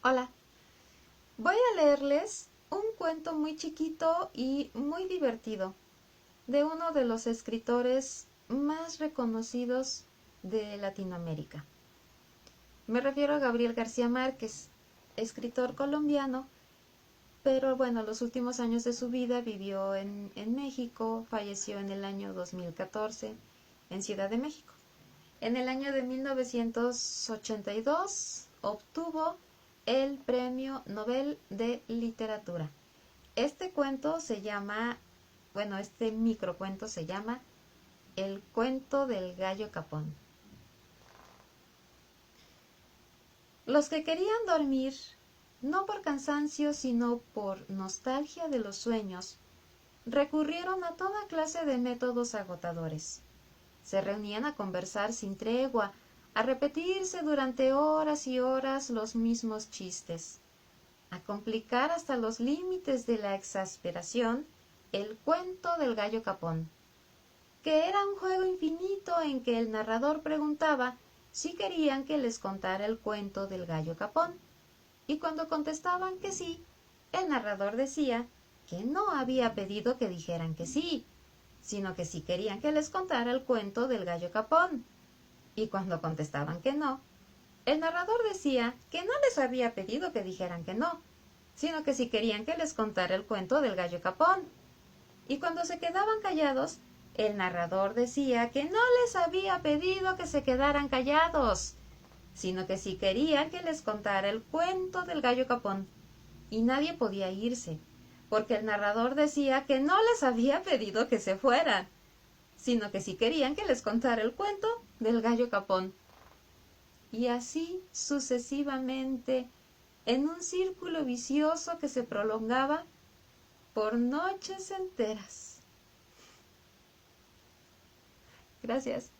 Hola, voy a leerles un cuento muy chiquito y muy divertido de uno de los escritores más reconocidos de Latinoamérica. Me refiero a Gabriel García Márquez, escritor colombiano, pero bueno, los últimos años de su vida vivió en México, falleció en el año 2014 en Ciudad de México. En el año de 1982 obtuvo el Premio Nobel de Literatura. Este microcuento se llama El cuento del gallo capón. Los que querían dormir, no por cansancio sino por nostalgia de los sueños, recurrieron a toda clase de métodos agotadores. Se reunían a conversar sin tregua, a repetirse durante horas y horas los mismos chistes, a complicar hasta los límites de la exasperación el cuento del gallo capón, que era un juego infinito en que el narrador preguntaba si querían que les contara el cuento del gallo capón, y cuando contestaban que sí, el narrador decía que no había pedido que dijeran que sí, sino que sí querían que les contara el cuento del gallo capón. Y cuando contestaban que no, el narrador decía que no les había pedido que dijeran que no, sino que sí querían que les contara el cuento del gallo capón. Y cuando se quedaban callados, el narrador decía que no les había pedido que se quedaran callados, sino que sí quería que les contara el cuento del gallo capón. Y nadie podía irse, porque el narrador decía que no les había pedido que se fueran, sino que sí querían que les contara el cuento del gallo capón. Y así sucesivamente, en un círculo vicioso que se prolongaba por noches enteras. Gracias.